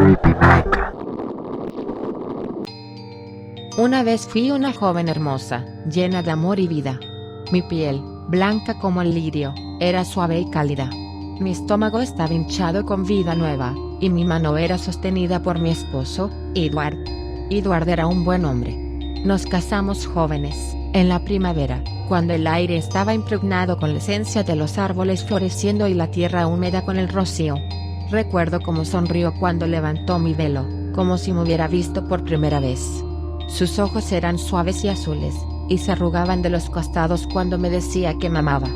creepypasta. Una vez fui una joven hermosa, llena de amor y vida. Mi piel, blanca como el lirio, era suave y cálida. Mi estómago estaba hinchado con vida nueva, y mi mano era sostenida por mi esposo, Edward. Edward era un buen hombre. Nos casamos jóvenes, en la primavera, cuando el aire estaba impregnado con la esencia de los árboles floreciendo y la tierra húmeda con el rocío. Recuerdo cómo sonrió cuando levantó mi velo, como si me hubiera visto por primera vez. Sus ojos eran suaves y azules, y se arrugaban de los costados cuando me decía que me amaba.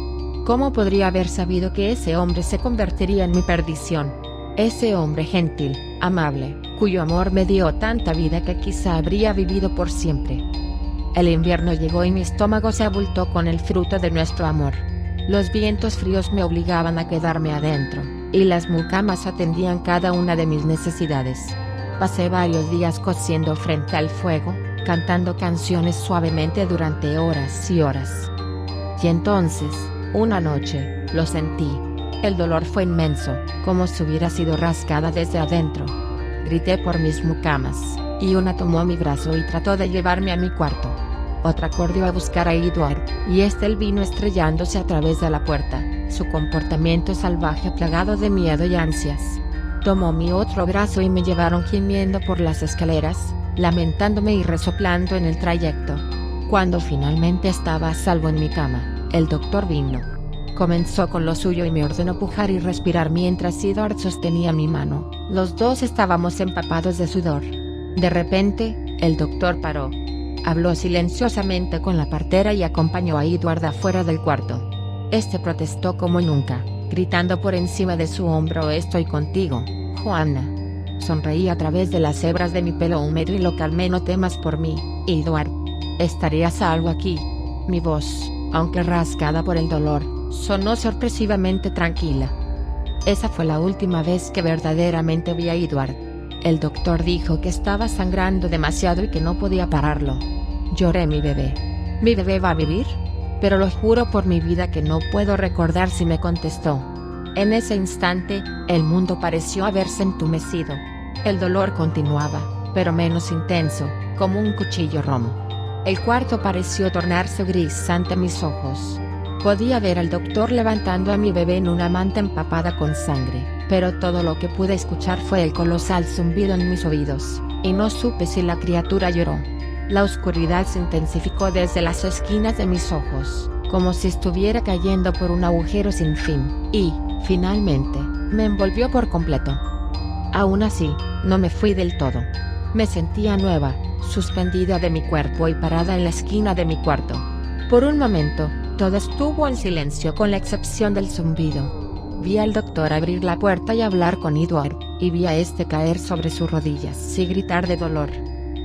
¿Cómo podría haber sabido que ese hombre se convertiría en mi perdición? Ese hombre gentil, amable, cuyo amor me dio tanta vida que quizá habría vivido por siempre. El invierno llegó y mi estómago se abultó con el fruto de nuestro amor. Los vientos fríos me obligaban a quedarme adentro, y las mucamas atendían cada una de mis necesidades. Pasé varios días cociendo frente al fuego, cantando canciones suavemente durante horas y horas. Y entonces, una noche, lo sentí. El dolor fue inmenso, como si hubiera sido rascada desde adentro. Grité por mis mucamas, y una tomó mi brazo y trató de llevarme a mi cuarto. Otra corrió a buscar a Edward, y él vino estrellándose a través de la puerta, su comportamiento salvaje plagado de miedo y ansias. Tomó mi otro brazo y me llevaron gimiendo por las escaleras, lamentándome y resoplando en el trayecto. Cuando finalmente estaba a salvo en mi cama, el doctor vino. Comenzó con lo suyo y me ordenó pujar y respirar mientras Edward sostenía mi mano. Los dos estábamos empapados de sudor. De repente, el doctor paró. Habló silenciosamente con la partera y acompañó a Edward afuera del cuarto. Este protestó como nunca, gritando por encima de su hombro: «Estoy contigo, Juana». Sonreí a través de las hebras de mi pelo húmedo y lo calmé: «No temas por mí, Edward. Estaré a salvo aquí». Mi voz, aunque rasgada por el dolor, sonó sorpresivamente tranquila. Esa fue la última vez que verdaderamente vi a Edward. El doctor dijo que estaba sangrando demasiado y que no podía pararlo. Lloré: «Mi bebé. ¿Mi bebé va a vivir? Pero lo juro por mi vida que no puedo recordar si me contestó». En ese instante, el mundo pareció haberse entumecido. El dolor continuaba, pero menos intenso, como un cuchillo romo. El cuarto pareció tornarse gris ante mis ojos. Podía ver al doctor levantando a mi bebé en una manta empapada con sangre, pero todo lo que pude escuchar fue el colosal zumbido en mis oídos, y no supe si la criatura lloró. La oscuridad se intensificó desde las esquinas de mis ojos, como si estuviera cayendo por un agujero sin fin, y, finalmente, me envolvió por completo. Aún así, no me fui del todo. Me sentía nueva, suspendida de mi cuerpo y parada en la esquina de mi cuarto. Por un momento, todo estuvo en silencio con la excepción del zumbido. Vi al doctor abrir la puerta y hablar con Edward, y vi a caer sobre sus rodillas y gritar de dolor.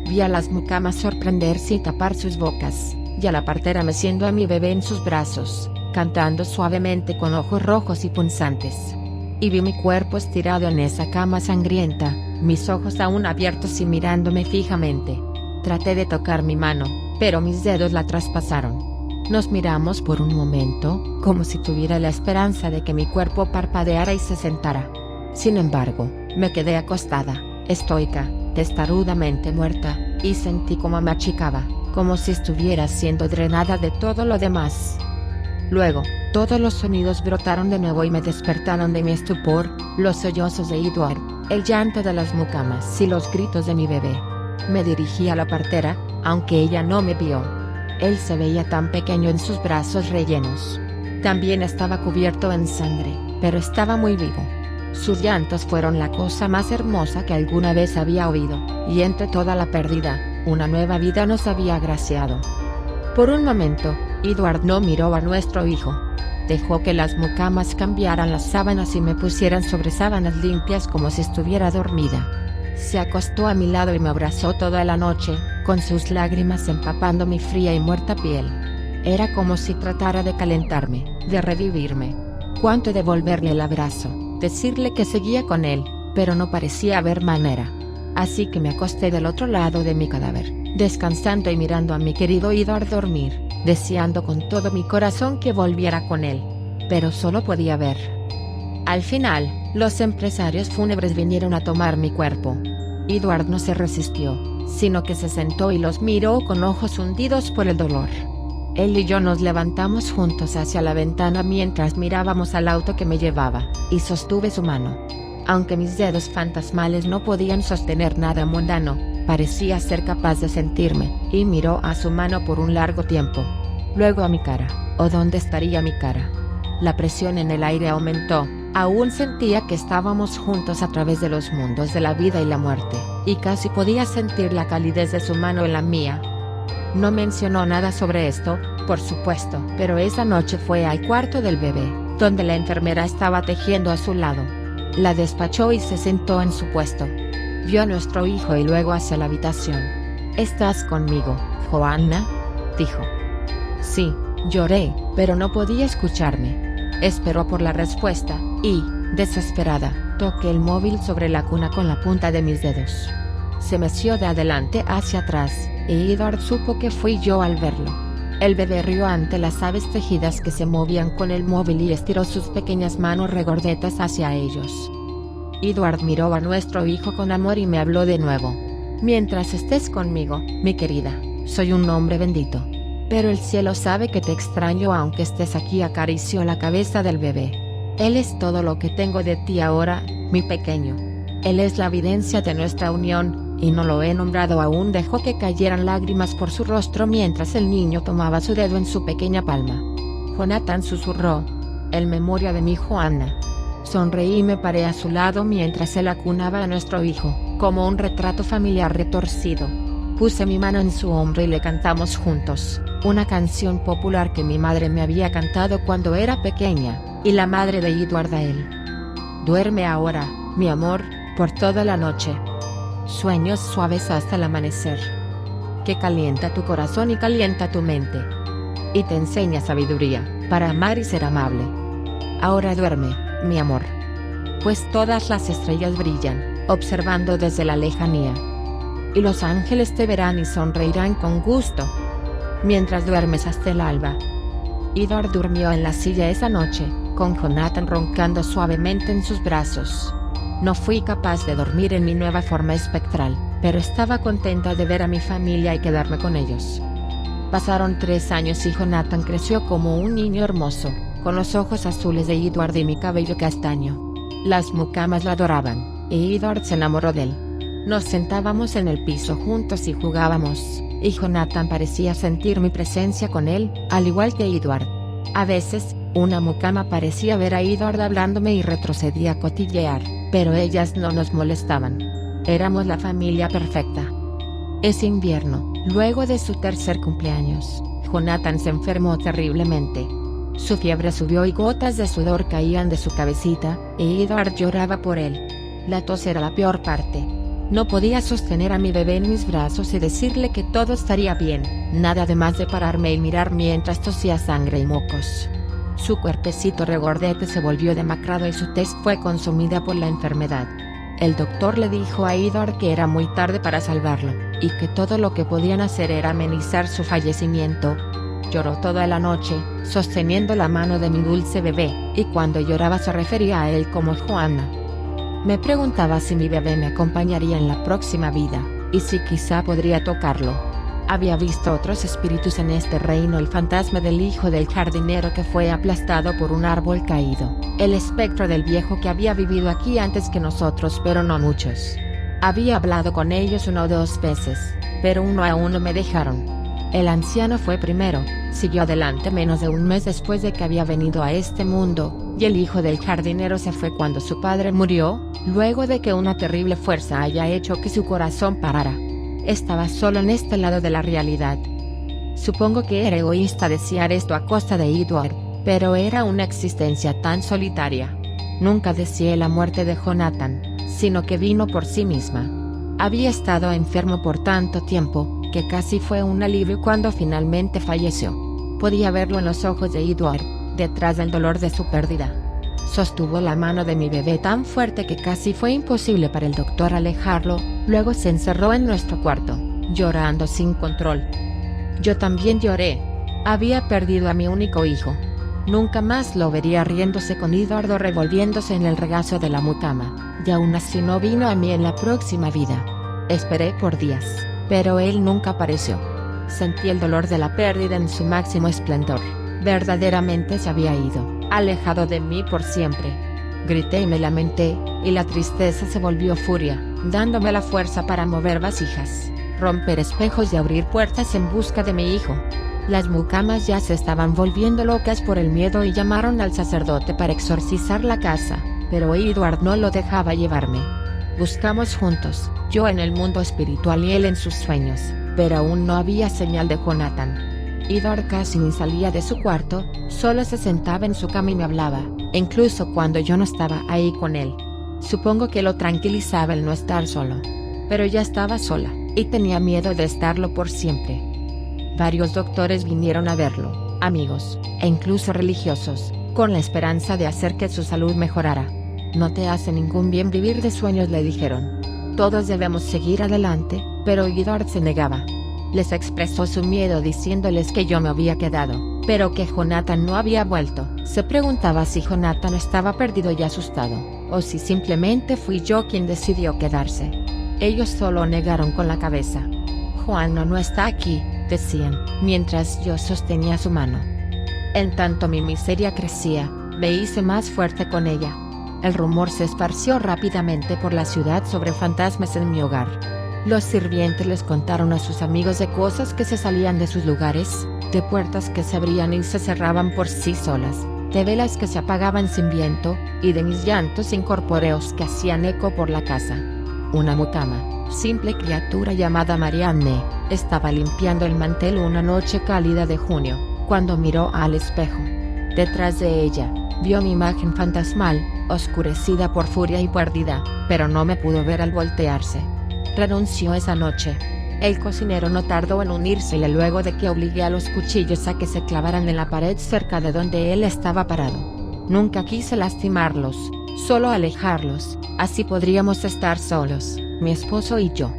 Vi a las mucamas sorprenderse y tapar sus bocas, y a la partera meciendo a mi bebé en sus brazos, cantando suavemente con ojos rojos y punzantes. Y vi mi cuerpo estirado en esa cama sangrienta, mis ojos aún abiertos y mirándome fijamente. Traté de tocar mi mano, pero mis dedos la traspasaron. Nos miramos por un momento, como si tuviera la esperanza de que mi cuerpo parpadeara y se sentara. Sin embargo, me quedé acostada, estoica, testarudamente muerta, y sentí como me achicaba, como si estuviera siendo drenada de todo lo demás. Luego, todos los sonidos brotaron de nuevo y me despertaron de mi estupor: los sollozos de Edward, el llanto de las mucamas y los gritos de mi bebé. Me dirigí a la partera, aunque ella no me vio. Él se veía tan pequeño en sus brazos rellenos. También estaba cubierto en sangre, pero estaba muy vivo. Sus llantos fueron la cosa más hermosa que alguna vez había oído, y entre toda la pérdida, una nueva vida nos había agraciado. Por un momento, Edward no miró a nuestro hijo. Dejó que las mucamas cambiaran las sábanas y me pusieran sobre sábanas limpias como si estuviera dormida. Se acostó a mi lado y me abrazó toda la noche, con sus lágrimas empapando mi fría y muerta piel. Era como si tratara de calentarme, de revivirme. Cuánto devolverle el abrazo, decirle que seguía con él, pero no parecía haber manera. Así que me acosté del otro lado de mi cadáver, descansando y mirando a mi querido Edward dormir, deseando con todo mi corazón que volviera con él. Pero solo podía ver. Al final, Los empresarios fúnebres vinieron a tomar mi cuerpo. Edward no se resistió, sino que se sentó y los miró con ojos hundidos por el dolor. Él y yo nos levantamos juntos hacia la ventana mientras mirábamos al auto que me llevaba, y sostuve su mano. Aunque mis dedos fantasmales no podían sostener nada mundano, parecía ser capaz de sentirme, y miró a su mano por un largo tiempo. Luego a mi cara. ¿O dónde estaría mi cara? La presión en el aire aumentó. Aún sentía que estábamos juntos a través de los mundos de la vida y la muerte, y casi podía sentir la calidez de su mano en la mía. No mencionó nada sobre esto, por supuesto, pero esa noche fue al cuarto del bebé, donde la enfermera estaba tejiendo a su lado. La despachó y se sentó en su puesto. Vio a nuestro hijo y luego hacia la habitación. ¿Estás conmigo, Joanna?, dijo. Sí, lloré, pero no podía escucharme. Esperó por la respuesta, y, desesperada, toqué el móvil sobre la cuna con la punta de mis dedos. Se meció de adelante hacia atrás, y Edward supo que fui yo al verlo. El bebé rió ante las aves tejidas que se movían con el móvil y estiró sus pequeñas manos regordetas hacia ellos. Edward miró a nuestro hijo con amor y me habló de nuevo. Mientras estés conmigo, mi querida, soy un hombre bendito. Pero el cielo sabe que te extraño aunque estés aquí. Acarició la cabeza del bebé. Él es todo lo que tengo de ti ahora, mi pequeño. Él es la evidencia de nuestra unión, y no lo he nombrado aún. Dejó que cayeran lágrimas por su rostro mientras el niño tomaba su dedo en su pequeña palma. Jonathan susurró. En memoria de mi Joanna. Sonreí y me paré a su lado mientras él acunaba a nuestro hijo, como un retrato familiar retorcido. Puse mi mano en su hombro y le cantamos juntos, una canción popular que mi madre me había cantado cuando era pequeña, y la madre de Edward a él. Duerme ahora, mi amor, por toda la noche. Sueños suaves hasta el amanecer. Que calienta tu corazón y calienta tu mente. Y te enseña sabiduría, para amar y ser amable. Ahora duerme, mi amor. Pues todas las estrellas brillan, observando desde la lejanía. Y los ángeles te verán y sonreirán con gusto. Mientras duermes hasta el alba. Edward durmió en la silla esa noche, con Jonathan roncando suavemente en sus brazos. No fui capaz de dormir en mi nueva forma espectral, pero estaba contenta de ver a mi familia y quedarme con ellos. Pasaron 3 años y Jonathan creció como un niño hermoso, con los ojos azules de Edward y mi cabello castaño. Las mucamas lo adoraban, y Edward se enamoró de él. Nos sentábamos en el piso juntos y jugábamos, y Jonathan parecía sentir mi presencia con él, al igual que Edward. A veces, una mucama parecía ver a Edward hablándome y retrocedía a cotillear, pero ellas no nos molestaban. Éramos la familia perfecta. Ese invierno, luego de su 3er cumpleaños, Jonathan se enfermó terriblemente. Su fiebre subió y gotas de sudor caían de su cabecita, y Edward lloraba por él. La tos era la peor parte. No podía sostener a mi bebé en mis brazos y decirle que todo estaría bien, nada además de pararme y mirar mientras tosía sangre y mocos. Su cuerpecito regordete se volvió demacrado y su tez fue consumida por la enfermedad. El doctor le dijo a Edward que era muy tarde para salvarlo, y que todo lo que podían hacer era amenizar su fallecimiento. Lloró toda la noche, sosteniendo la mano de mi dulce bebé, y cuando lloraba se refería a él como Joanna. Me preguntaba si mi bebé me acompañaría en la próxima vida, y si quizá podría tocarlo. Había visto otros espíritus en este reino: el fantasma del hijo del jardinero que fue aplastado por un árbol caído, el espectro del viejo que había vivido aquí antes que nosotros pero no muchos. Había hablado con ellos 1 o 2 veces, pero uno a uno me dejaron. El anciano fue primero, siguió adelante menos de un mes después de que había venido a este mundo, y el hijo del jardinero se fue cuando su padre murió, luego de que una terrible fuerza haya hecho que su corazón parara. Estaba solo en este lado de la realidad. Supongo que era egoísta desear esto a costa de Edward, pero era una existencia tan solitaria. Nunca deseé la muerte de Jonathan, sino que vino por sí misma. Había estado enfermo por tanto tiempo, que casi fue un alivio cuando finalmente falleció. Podía verlo en los ojos de Edward, detrás del dolor de su pérdida. Sostuvo la mano de mi bebé tan fuerte que casi fue imposible para el doctor alejarlo, luego se encerró en nuestro cuarto, llorando sin control. Yo también lloré. Había perdido a mi único hijo. Nunca más lo vería riéndose con Edward o revolviéndose en el regazo de la mucama, y aún así no vino a mí en la próxima vida. Esperé por días, pero él nunca apareció. Sentí el dolor de la pérdida en su máximo esplendor. Verdaderamente se había ido, alejado de mí por siempre. Grité y me lamenté, y la tristeza se volvió furia, dándome la fuerza para mover vasijas, romper espejos y abrir puertas en busca de mi hijo. Las mucamas ya se estaban volviendo locas por el miedo y llamaron al sacerdote para exorcizar la casa, pero Edward no lo dejaba llevarme. Buscamos juntos, yo en el mundo espiritual y él en sus sueños, pero aún no había señal de Jonathan. Edward casi ni salía de su cuarto, solo se sentaba en su cama y me hablaba, incluso cuando yo no estaba ahí con él. Supongo que lo tranquilizaba el no estar solo. Pero ya estaba sola, y tenía miedo de estarlo por siempre. Varios doctores vinieron a verlo, amigos, e incluso religiosos, con la esperanza de hacer que su salud mejorara. No te hace ningún bien vivir de sueños, le dijeron. Todos debemos seguir adelante, pero Edward se negaba. Les expresó su miedo diciéndoles que yo me había quedado, pero que Jonathan no había vuelto. Se preguntaba si Jonathan estaba perdido y asustado, o si simplemente fui yo quien decidió quedarse. Ellos solo negaron con la cabeza. Juana no está aquí, decían, mientras yo sostenía su mano. En tanto mi miseria crecía, me hice más fuerte con ella. El rumor se esparció rápidamente por la ciudad sobre fantasmas en mi hogar. Los sirvientes les contaron a sus amigos de cosas que se salían de sus lugares, de puertas que se abrían y se cerraban por sí solas, de velas que se apagaban sin viento, y de mis llantos incorpóreos que hacían eco por la casa. Una mucama, simple criatura llamada Marianne, estaba limpiando el mantel una noche cálida de junio, cuando miró al espejo. Detrás de ella, vio mi imagen fantasmal, oscurecida por furia y pérdida, pero no me pudo ver al voltearse. Renunció esa noche. El cocinero no tardó en unírsele luego de que obligué a los cuchillos a que se clavaran en la pared cerca de donde él estaba parado. Nunca quise lastimarlos, solo alejarlos, así podríamos estar solos, mi esposo y yo.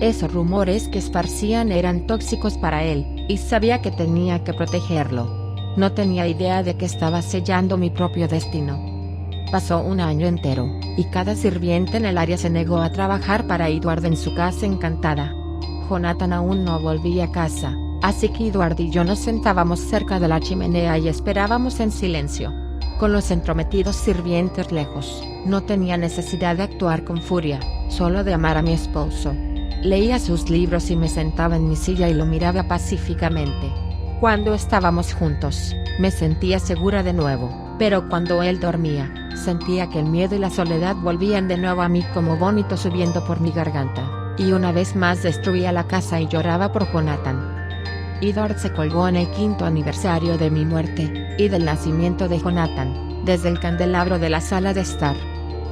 Esos rumores que esparcían eran tóxicos para él, y sabía que tenía que protegerlo. No tenía idea de que estaba sellando mi propio destino. Pasó un año entero, y cada sirviente en el área se negó a trabajar para Edward en su casa encantada. Jonathan aún no volvía a casa, así que Edward y yo nos sentábamos cerca de la chimenea y esperábamos en silencio. Con los entrometidos sirvientes lejos, no tenía necesidad de actuar con furia, solo de amar a mi esposo. Leía sus libros y me sentaba en mi silla y lo miraba pacíficamente. Cuando estábamos juntos, me sentía segura de nuevo, pero cuando él dormía, sentía que el miedo y la soledad volvían de nuevo a mí como vómito subiendo por mi garganta, y una vez más destruía la casa y lloraba por Jonathan. Edward se colgó en el 5º aniversario de mi muerte, y del nacimiento de Jonathan, desde el candelabro de la sala de estar.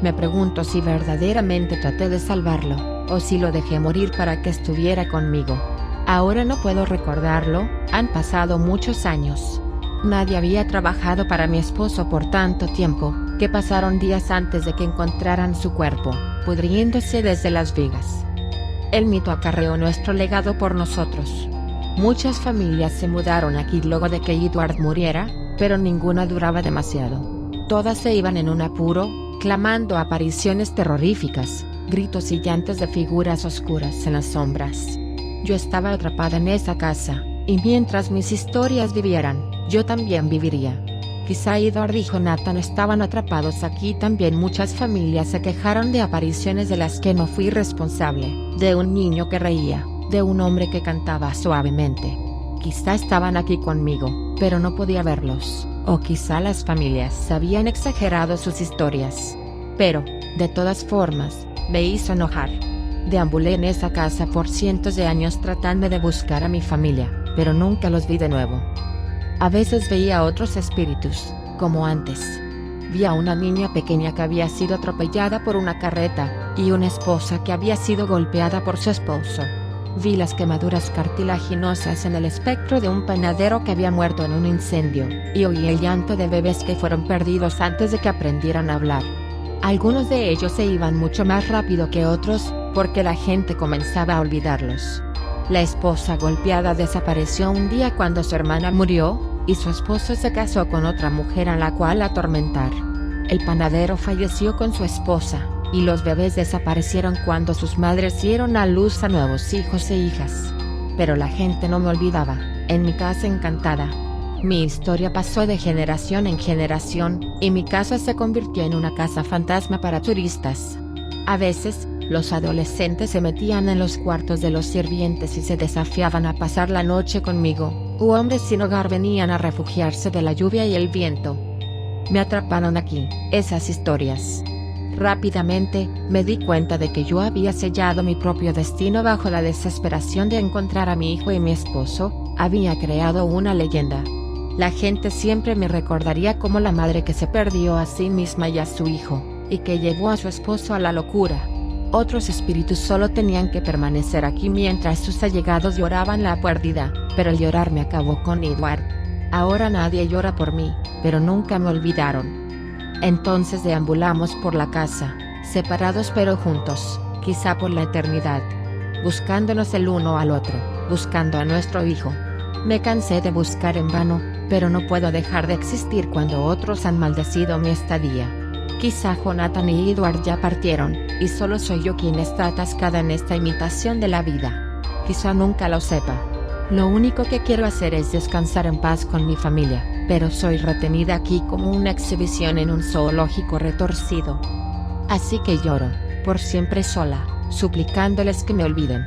Me pregunto si verdaderamente traté de salvarlo, o si lo dejé morir para que estuviera conmigo. Ahora no puedo recordarlo, han pasado muchos años. Nadie había trabajado para mi esposo por tanto tiempo, que pasaron días antes de que encontraran su cuerpo, pudriéndose desde las vigas. El mito acarreó nuestro legado por nosotros. Muchas familias se mudaron aquí luego de que Edward muriera, pero ninguna duraba demasiado. Todas se iban en un apuro, clamando apariciones terroríficas, gritos y llantos de figuras oscuras en las sombras. Yo estaba atrapada en esa casa, y mientras mis historias vivieran, yo también viviría. Quizá Edward y Jonathan estaban atrapados aquí también. Muchas familias se quejaron de apariciones de las que no fui responsable, de un niño que reía, de un hombre que cantaba suavemente. Quizá estaban aquí conmigo, pero no podía verlos, o quizá las familias habían exagerado sus historias. Pero, de todas formas, me hizo enojar. Deambulé en esa casa por cientos de años tratando de buscar a mi familia, pero nunca los vi de nuevo. A veces veía a otros espíritus, como antes. Vi a una niña pequeña que había sido atropellada por una carreta, y una esposa que había sido golpeada por su esposo. Vi las quemaduras cartilaginosas en el espectro de un panadero que había muerto en un incendio, y oí el llanto de bebés que fueron perdidos antes de que aprendieran a hablar. Algunos de ellos se iban mucho más rápido que otros, porque la gente comenzaba a olvidarlos. La esposa golpeada desapareció un día cuando su hermana murió, y su esposo se casó con otra mujer a la cual atormentar. El panadero falleció con su esposa, y los bebés desaparecieron cuando sus madres dieron a luz a nuevos hijos e hijas. Pero la gente no me olvidaba, en mi casa encantada. Mi historia pasó de generación en generación, y mi casa se convirtió en una casa fantasma para turistas. A veces, los adolescentes se metían en los cuartos de los sirvientes y se desafiaban a pasar la noche conmigo, u hombres sin hogar venían a refugiarse de la lluvia y el viento. Me atraparon aquí, esas historias. Rápidamente, me di cuenta de que yo había sellado mi propio destino bajo la desesperación de encontrar a mi hijo y mi esposo. Había creado una leyenda. La gente siempre me recordaría como la madre que se perdió a sí misma y a su hijo, y que llevó a su esposo a la locura. Otros espíritus solo tenían que permanecer aquí mientras sus allegados lloraban la pérdida, pero el llorar me acabó con Edward. Ahora nadie llora por mí, pero nunca me olvidaron. Entonces deambulamos por la casa, separados pero juntos, quizá por la eternidad. Buscándonos el uno al otro, buscando a nuestro hijo. Me cansé de buscar en vano, pero no puedo dejar de existir cuando otros han maldecido mi estadía. Quizá Jonathan y Edward ya partieron, y solo soy yo quien está atascada en esta imitación de la vida. Quizá nunca lo sepa. Lo único que quiero hacer es descansar en paz con mi familia, pero soy retenida aquí como una exhibición en un zoológico retorcido. Así que lloro, por siempre sola, suplicándoles que me olviden.